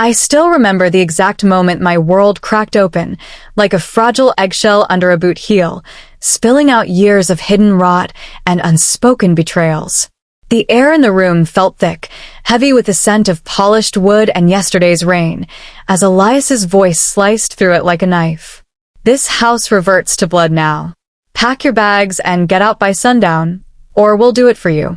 I still remember the exact moment my world cracked open, like a fragile eggshell under a boot heel, spilling out years of hidden rot and unspoken betrayals. The air in the room felt thick, heavy with the scent of polished wood and yesterday's rain, as Elias's voice sliced through it like a knife. This house reverts to blood now. Pack your bags and get out by sundown, or we'll do it for you.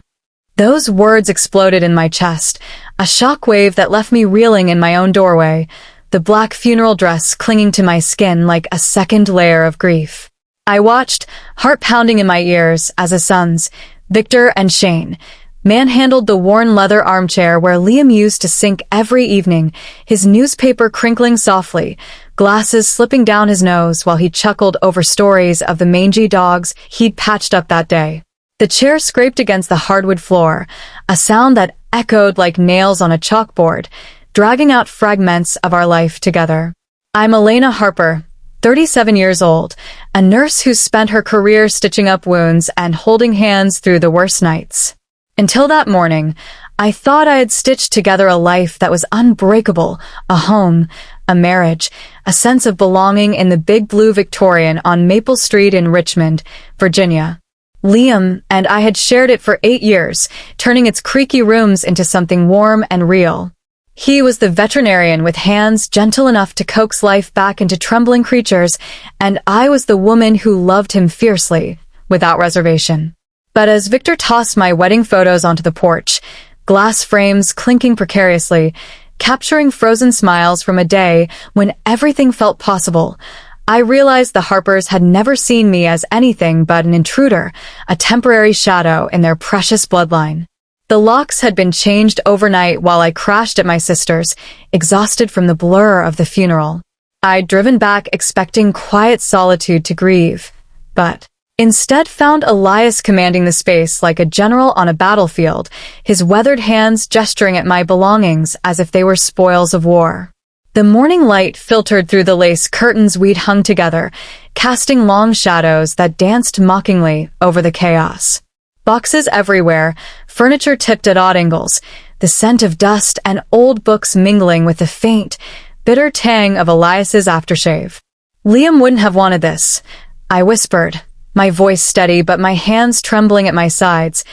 Those words exploded in my chest, a shockwave that left me reeling in my own doorway, the black funeral dress clinging to my skin like a second layer of grief. I watched, heart pounding in my ears, as his sons, Victor and Shane, manhandled the worn leather armchair where Liam used to sink every evening, his newspaper crinkling softly, glasses slipping down his nose while he chuckled over stories of the mangy dogs he'd patched up that day. The chair scraped against the hardwood floor, a sound that echoed like nails on a chalkboard, dragging out fragments of our life together. I'm Elena Harper, 37 years old, a nurse who spent her career stitching up wounds and holding hands through the worst nights. Until that morning, I thought I had stitched together a life that was unbreakable, a home, a marriage, a sense of belonging in the big blue Victorian on Maple Street in Richmond, Virginia. Liam and I had shared it for 8 years, turning its creaky rooms into something warm and real. He was the veterinarian with hands gentle enough to coax life back into trembling creatures, and I was the woman who loved him fiercely, without reservation. But as Victor tossed my wedding photos onto the porch, glass frames clinking precariously, capturing frozen smiles from a day when everything felt possible, I realized the Harpers had never seen me as anything but an intruder, a temporary shadow in their precious bloodline. The locks had been changed overnight while I crashed at my sister's, exhausted from the blur of the funeral. I'd driven back expecting quiet solitude to grieve, but instead found Elias commanding the space like a general on a battlefield, his weathered hands gesturing at my belongings as if they were spoils of war. The morning light filtered through the lace curtains we'd hung together, casting long shadows that danced mockingly over the chaos. Boxes everywhere, furniture tipped at odd angles, the scent of dust and old books mingling with the faint, bitter tang of Elias's aftershave. Liam wouldn't have wanted this, I whispered, my voice steady but my hands trembling at my sides,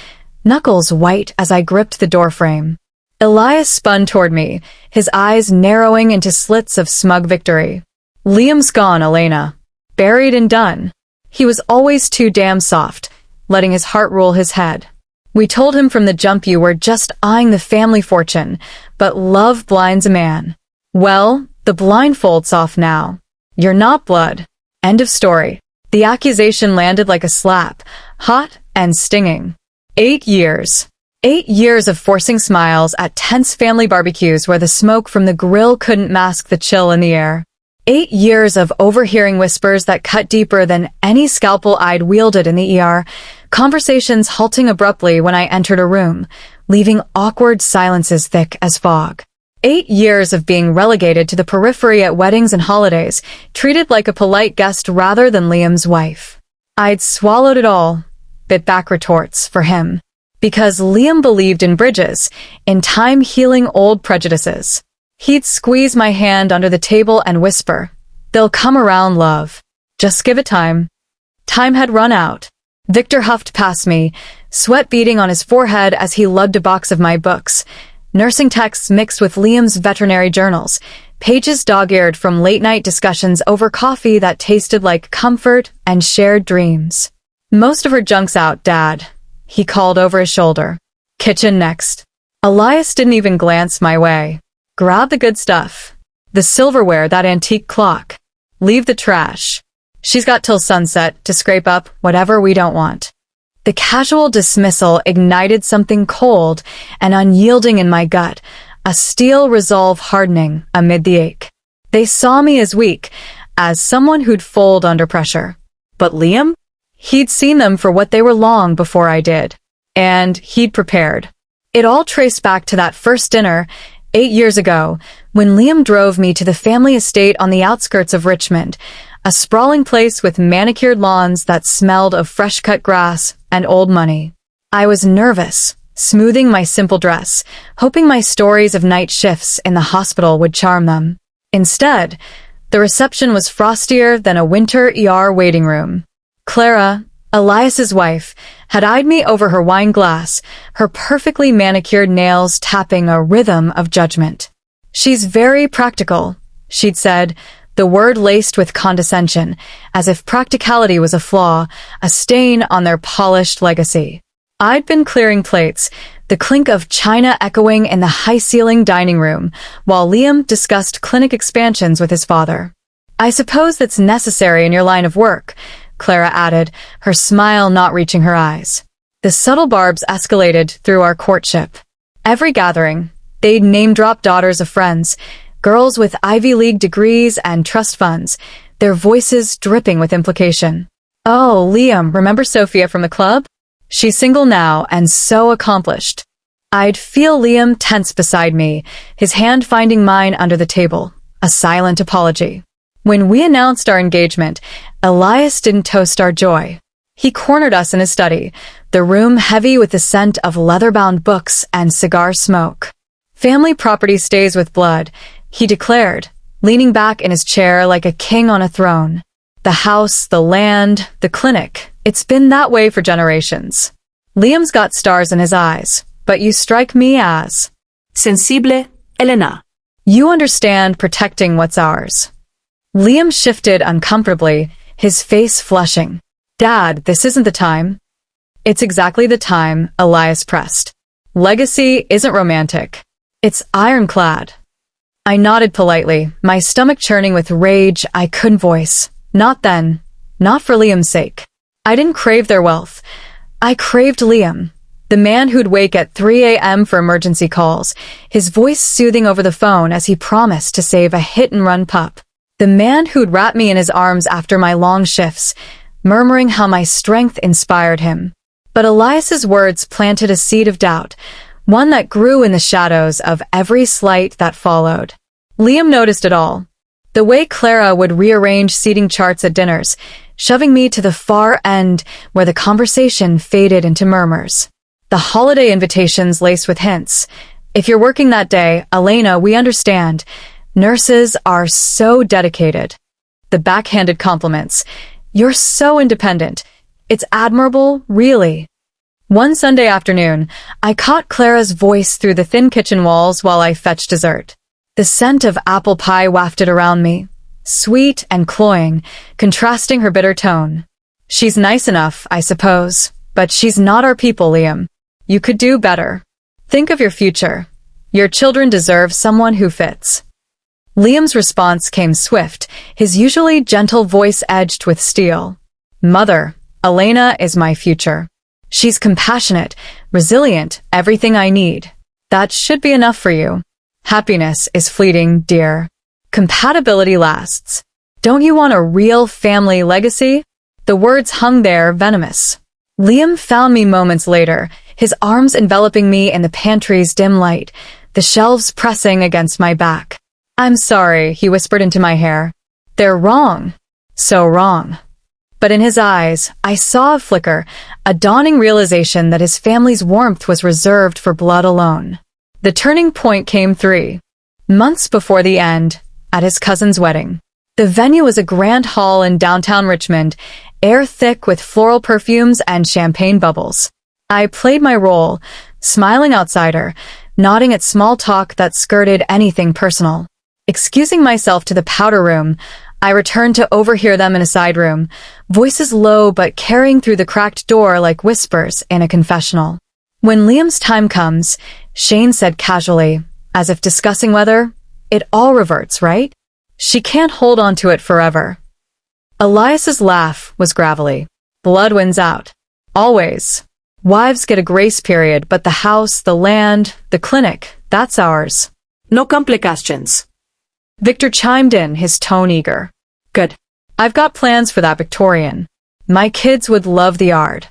knuckles white as I gripped the doorframe. Elias spun toward me, his eyes narrowing into slits of smug victory. Liam's gone, Elena. Buried and done. He was always too damn soft, letting his heart rule his head. We told him from the jump you were just eyeing the family fortune, but love blinds a man. Well, the blindfold's off now. You're not blood. End of story. The accusation landed like a slap, hot and stinging. 8 years. 8 years of forcing smiles at tense family barbecues where the smoke from the grill couldn't mask the chill in the air. 8 years of overhearing whispers that cut deeper than any scalpel I'd wielded in the ER, conversations halting abruptly when I entered a room, leaving awkward silences thick as fog. 8 years of being relegated to the periphery at weddings and holidays, treated like a polite guest rather than Liam's wife. I'd swallowed it all, bit back retorts, for him. Because Liam believed in bridges, in time healing old prejudices. He'd squeeze my hand under the table and whisper, "They'll come around, love. Just give it time." Time had run out. Victor huffed past me, sweat beading on his forehead as he lugged a box of my books, nursing texts mixed with Liam's veterinary journals, pages dog-eared from late-night discussions over coffee that tasted like comfort and shared dreams. "Most of her junk's out, Dad," he called over his shoulder. "Kitchen next." Elias didn't even glance my way. "Grab the good stuff. The silverware, that antique clock. Leave the trash. She's got till sunset to scrape up whatever we don't want." The casual dismissal ignited something cold and unyielding in my gut, a steel resolve hardening amid the ache. They saw me as weak, as someone who'd fold under pressure. But Liam? He'd seen them for what they were long before I did. And he'd prepared. It all traced back to that first dinner, 8 years ago, when Liam drove me to the family estate on the outskirts of Richmond, a sprawling place with manicured lawns that smelled of fresh-cut grass and old money. I was nervous, smoothing my simple dress, hoping my stories of night shifts in the hospital would charm them. Instead, the reception was frostier than a winter ER waiting room. Clara, Elias's wife, had eyed me over her wine glass, her perfectly manicured nails tapping a rhythm of judgment. "She's very practical," she'd said, the word laced with condescension, as if practicality was a flaw, a stain on their polished legacy. I'd been clearing plates, the clink of china echoing in the high-ceiling dining room, while Liam discussed clinic expansions with his father. "I suppose that's necessary in your line of work," Clara added, her smile not reaching her eyes. The subtle barbs escalated through our courtship. Every gathering, they'd name-drop daughters of friends, girls with Ivy League degrees and trust funds, their voices dripping with implication. "Oh, Liam, remember Sophia from the club? She's single now and so accomplished." I'd feel Liam tense beside me, his hand finding mine under the table, a silent apology. When we announced our engagement, Elias didn't toast our joy. He cornered us in his study, the room heavy with the scent of leather-bound books and cigar smoke. "Family property stays with blood," he declared, leaning back in his chair like a king on a throne. "The house, the land, the clinic, it's been that way for generations." Liam's got stars in his eyes, but you strike me as sensible, Elena. You understand protecting what's ours. Liam shifted uncomfortably, his face flushing. "Dad, this isn't the time." "It's exactly the time," Elias pressed. "Legacy isn't romantic. It's ironclad." I nodded politely, my stomach churning with rage I couldn't voice. Not then. Not for Liam's sake. I didn't crave their wealth. I craved Liam, the man who'd wake at 3 a.m. for emergency calls, his voice soothing over the phone as he promised to save a hit-and-run pup. The man who'd wrap me in his arms after my long shifts, murmuring how my strength inspired him. But Elias's words planted a seed of doubt, one that grew in the shadows of every slight that followed. Liam noticed it all. The way Clara would rearrange seating charts at dinners, shoving me to the far end where the conversation faded into murmurs. The holiday invitations laced with hints. "If you're working that day, Elena, we understand. Nurses are so dedicated." The backhanded compliments. "You're so independent. It's admirable, really." One Sunday afternoon, I caught Clara's voice through the thin kitchen walls while I fetched dessert. The scent of apple pie wafted around me, sweet and cloying, contrasting her bitter tone. "She's nice enough, I suppose, but she's not our people, Liam. You could do better. Think of your future. Your children deserve someone who fits." Liam's response came swift, his usually gentle voice edged with steel. "Mother, Elena is my future. She's compassionate, resilient, everything I need. That should be enough for you. Happiness is fleeting, dear. Compatibility lasts. Don't you want a real family legacy?" The words hung there, venomous. Liam found me moments later, his arms enveloping me in the pantry's dim light, the shelves pressing against my back. "I'm sorry," he whispered into my hair. "They're wrong. So wrong." But in his eyes, I saw a flicker, a dawning realization that his family's warmth was reserved for blood alone. The turning point came 3 months before the end, at his cousin's wedding. The venue was a grand hall in downtown Richmond, air thick with floral perfumes and champagne bubbles. I played my role, smiling outsider, nodding at small talk that skirted anything personal. Excusing myself to the powder room, I returned to overhear them in a side room, voices low but carrying through the cracked door like whispers in a confessional. "When Liam's time comes," Shane said casually, as if discussing whether it all reverts, right? "She can't hold on to it forever." Elias's laugh was gravelly. "Blood wins out. Always. Wives get a grace period, but the house, the land, the clinic, that's ours. No complications." Victor chimed in, his tone eager. "Good. I've got plans for that Victorian. My kids would love the yard."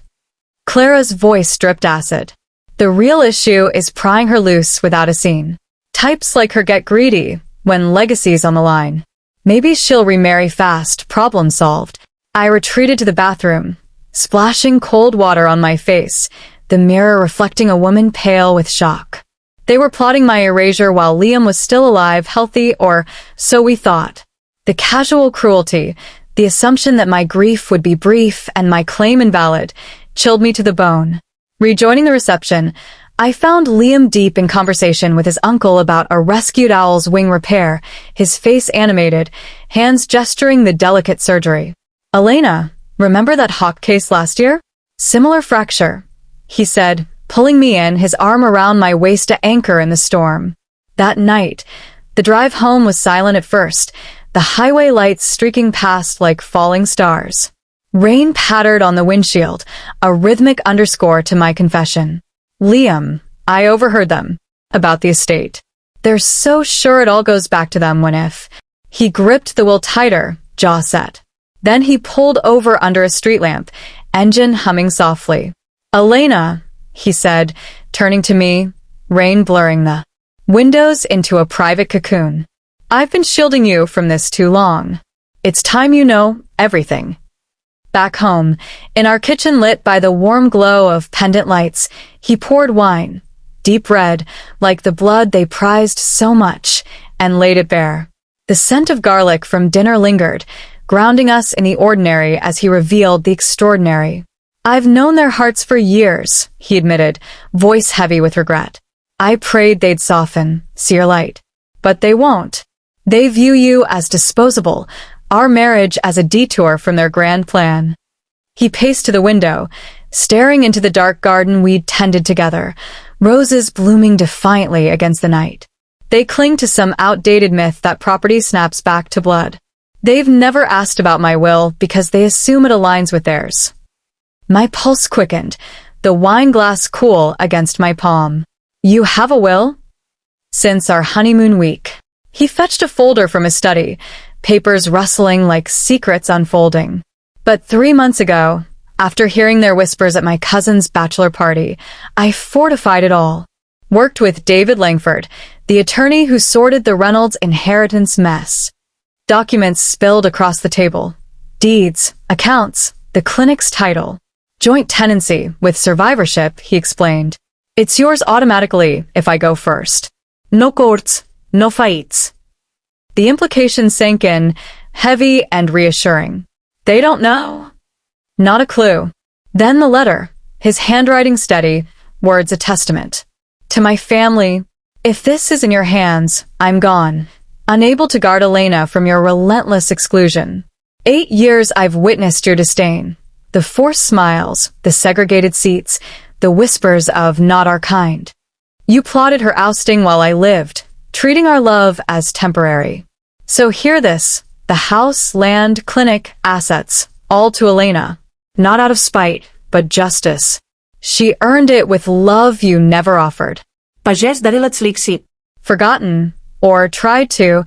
Clara's voice dripped acid. "The real issue is prying her loose without a scene. Types like her get greedy when legacy's on the line. Maybe she'll remarry fast, problem solved." I retreated to the bathroom, splashing cold water on my face, the mirror reflecting a woman pale with shock. They were plotting my erasure while Liam was still alive, healthy, or so we thought. The casual cruelty, the assumption that my grief would be brief and my claim invalid, chilled me to the bone. Rejoining the reception, I found Liam deep in conversation with his uncle about a rescued owl's wing repair, his face animated, hands gesturing the delicate surgery. "Elena, remember that hawk case last year? Similar fracture," he said, pulling me in, his arm around my waist to anchor in the storm. That night, the drive home was silent at first, the highway lights streaking past like falling stars. Rain pattered on the windshield, a rhythmic underscore to my confession. "Liam, I overheard them. About the estate. They're so sure it all goes back to them when if." He gripped the wheel tighter, jaw set. Then he pulled over under a street lamp, engine humming softly. "Elena," he said, turning to me, rain blurring the windows into a private cocoon. "I've been shielding you from this too long. It's time you know everything." Back home, in our kitchen lit by the warm glow of pendant lights, he poured wine, deep red, like the blood they prized so much, and laid it bare. The scent of garlic from dinner lingered, grounding us in the ordinary as he revealed the extraordinary. "I've known their hearts for years," he admitted, voice heavy with regret. "I prayed they'd soften, see your light. But they won't. They view you as disposable, our marriage as a detour from their grand plan." He paced to the window, staring into the dark garden we'd tended together, roses blooming defiantly against the night. "They cling to some outdated myth that property snaps back to blood. They've never asked about my will because they assume it aligns with theirs." My pulse quickened, the wine glass cool against my palm. "You have a will?" "Since our honeymoon week." He fetched a folder from his study, papers rustling like secrets unfolding. "But 3 months ago, after hearing their whispers at my cousin's bachelor party, I fortified it all. Worked with David Langford, the attorney who sorted the Reynolds inheritance mess. Documents spilled across the table. Deeds, accounts, the clinic's title. Joint tenancy with survivorship," he explained. "It's yours automatically if I go first. No courts, no fights." The implication sank in, heavy and reassuring. "They don't know?" "Not a clue." Then the letter, his handwriting steady, words a testament. "To my family, if this is in your hands, I'm gone. Unable to guard Elena from your relentless exclusion. 8 years I've witnessed your disdain. The forced smiles, the segregated seats, the whispers of not our kind. You plotted her ousting while I lived, treating our love as temporary. So hear this, the house, land, clinic, assets, all to Elena. Not out of spite, but justice. She earned it with love you never offered. Pagès daré l'explici. Forgotten, or tried to,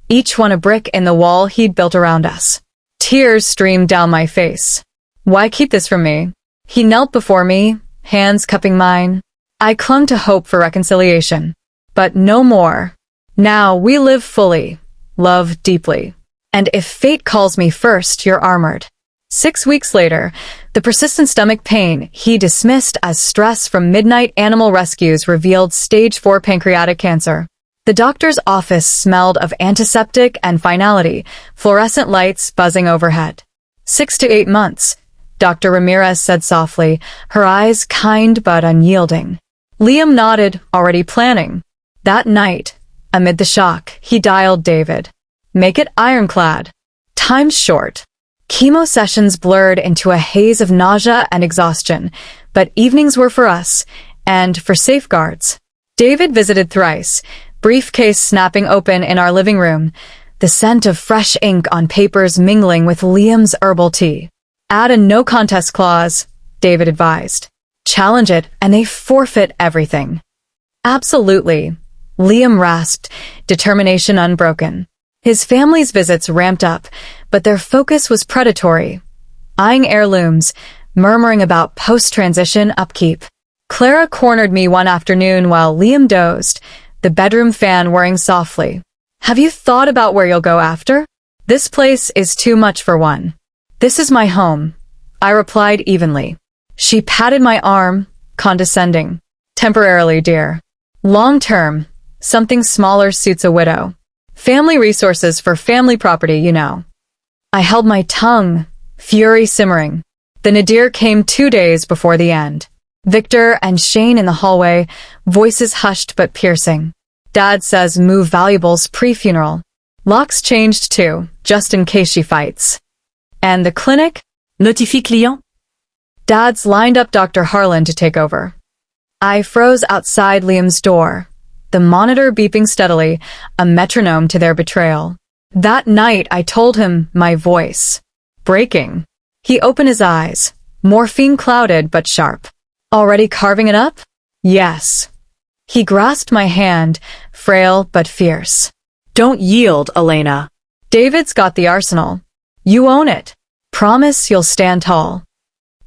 each one a brick in the wall he'd built around us. Tears streamed down my face. Why keep this from me? He knelt before me, hands cupping mine. I clung to hope for reconciliation. But no more. Now we live fully, love deeply. And if fate calls me first, you're armored. 6 weeks later, the persistent stomach pain he dismissed as stress from midnight animal rescues revealed stage 4 pancreatic cancer. The doctor's office smelled of antiseptic and finality, fluorescent lights buzzing overhead. 6 to 8 months, Dr. Ramirez said softly, her eyes kind but unyielding. Liam nodded, already planning. That night, amid the shock, he dialed David. Make it ironclad. Time's short. Chemo sessions blurred into a haze of nausea and exhaustion, but evenings were for us, and for safeguards. David visited thrice, briefcase snapping open in our living room, the scent of fresh ink on papers mingling with Liam's herbal tea. Add a no contest clause, David advised. Challenge it, and they forfeit everything. Absolutely, Liam rasped, determination unbroken. His family's visits ramped up, but their focus was predatory, eyeing heirlooms, murmuring about post-transition upkeep. Clara cornered me one afternoon while Liam dozed, the bedroom fan whirring softly. Have you thought about where you'll go after? This place is too much for one. This is my home, I replied evenly. She patted my arm, condescending. Temporarily, dear. Long-term, something smaller suits a widow. Family resources for family property, you know. I held my tongue, fury simmering. The nadir came 2 days before the end. Victor and Shane in the hallway, voices hushed but piercing. Dad says move valuables pre-funeral. Locks changed too, just in case she fights. And the clinic? Notifie client. Dad's lined up Dr. Harlan to take over. I froze outside Liam's door, the monitor beeping steadily, a metronome to their betrayal. That night I told him my voice. Breaking. He opened his eyes, morphine clouded but sharp. Already carving it up? Yes. He grasped my hand, frail but fierce. Don't yield, Elena. David's got the arsenal. You own it. Promise you'll stand tall.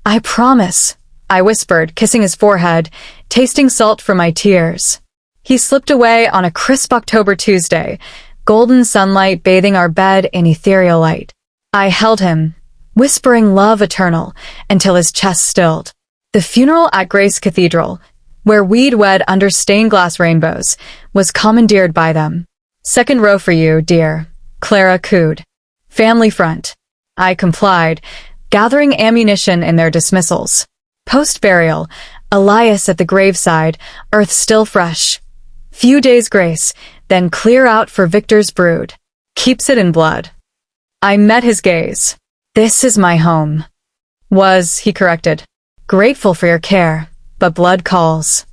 I promise, I whispered, kissing his forehead, tasting salt from my tears. He slipped away on a crisp October Tuesday, golden sunlight bathing our bed in ethereal light. I held him, whispering love eternal, until his chest stilled. The funeral at Grace Cathedral, where we'd wed under stained glass rainbows, was commandeered by them. Second row for you, dear. Clara cooed. Family front. I complied, gathering ammunition in their dismissals. Post-burial, Elias at the graveside, earth still fresh. Few days grace, then clear out for Victor's brood. Keeps it in blood. I met his gaze. This is my home. Was, he corrected. Grateful for your care, but blood calls.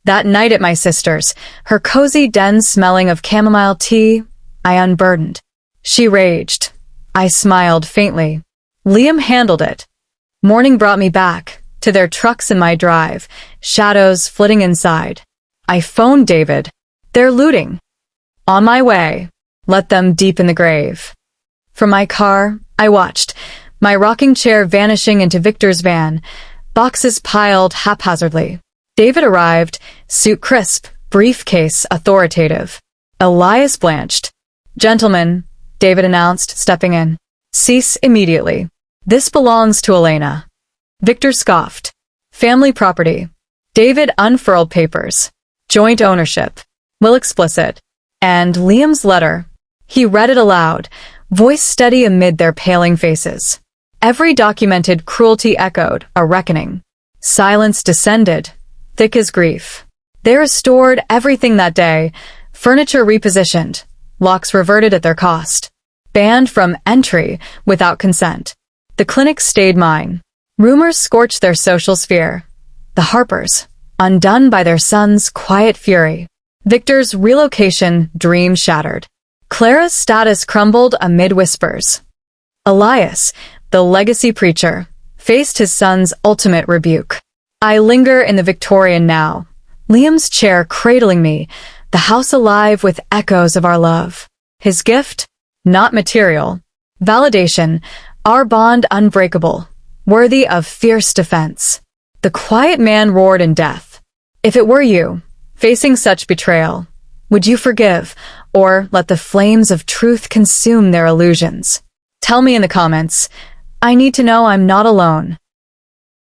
That night at my sister's, her cozy den smelling of chamomile tea, I unburdened. She raged. I smiled faintly. Liam handled it. Morning brought me back, to their trucks in my drive, shadows flitting inside. I phoned David. They're looting. On my way. Let them deep in the grave. From my car, I watched, my rocking chair vanishing into Victor's van, boxes piled haphazardly. David arrived, suit crisp, briefcase authoritative. Elias blanched. Gentlemen, David announced, stepping in. Cease immediately. This belongs to Elena. Victor scoffed. Family property. David unfurled papers. Joint ownership. Will explicit. And Liam's letter. He read it aloud, voice steady amid their paling faces. Every documented cruelty echoed a reckoning. Silence descended, thick as grief. They restored everything that day, furniture repositioned, locks reverted at their cost. Banned from entry without consent. The clinic stayed mine. Rumors scorched their social sphere. The Harpers, undone by their son's quiet fury. Victor's relocation dream shattered. Clara's status crumbled amid whispers. Elias, the legacy preacher, faced his son's ultimate rebuke. I linger in the Victorian now, Liam's chair cradling me, the house alive with echoes of our love. His gift? Not material. Validation, our bond unbreakable, worthy of fierce defense. The quiet man roared in death. If it were you, facing such betrayal, would you forgive, or let the flames of truth consume their illusions? Tell me in the comments. I need to know I'm not alone.